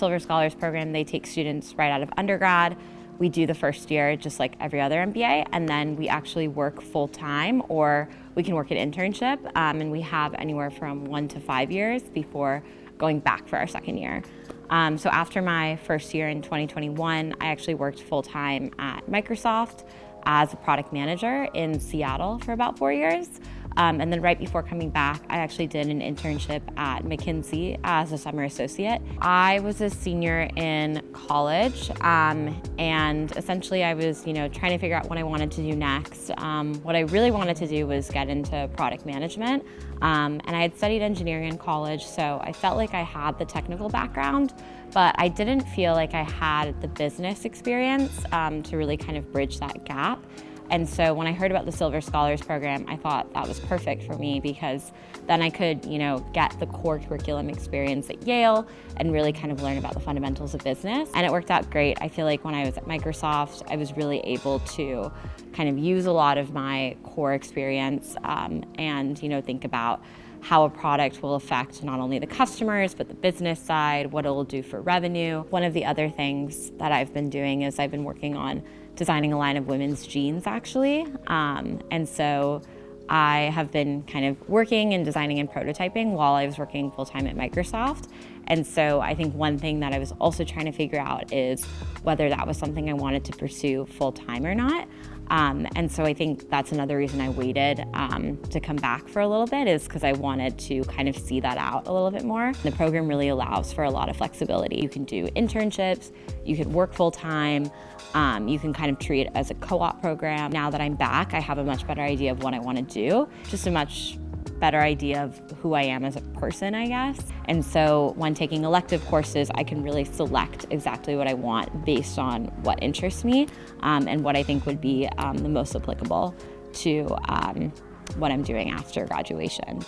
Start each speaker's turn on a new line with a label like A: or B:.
A: Silver Scholars Program, they take students right out of undergrad. We do the first year just like every other MBA, and then we actually work full-time, or we can work an internship, and we have anywhere from 1 to 5 years before going back for our second year. So after my first year in 2021, I actually worked full-time at Microsoft as a product manager in Seattle for about 4 years. And then right before coming back, I actually did an internship at McKinsey as a summer associate. I was a senior in college, and essentially I was, trying to figure out what I wanted to do next. What I really wanted to do was get into product management, and I had studied engineering in college, so I felt like I had the technical background, but I didn't feel like I had the business experience to really kind of bridge that gap. And so when I heard about the Silver Scholars Program, I thought that was perfect for me, because then I could, get the core curriculum experience at Yale and really kind of learn about the fundamentals of business. And it worked out great. I feel like when I was at Microsoft, I was really able to kind of use a lot of my core experience and, think about how a product will affect not only the customers, but the business side, what it will do for revenue. One of the other things that I've been doing is I've been working on designing a line of women's jeans, actually. And so I have been kind of working and designing and prototyping while I was working full-time at Microsoft. And so I think one thing that I was also trying to figure out is whether that was something I wanted to pursue full-time or not. And so I think that's another reason I waited to come back for a little bit, is because I wanted to kind of see that out a little bit more. The program really allows for a lot of flexibility. You can do internships, you can work full-time, you can kind of treat it as a co-op program. Now that I'm back, I have a much better idea of what I want to do, just a much better idea of who I am as a person, I guess. And so when taking elective courses, I can really select exactly what I want based on what interests me and what I think would be the most applicable to what I'm doing after graduation.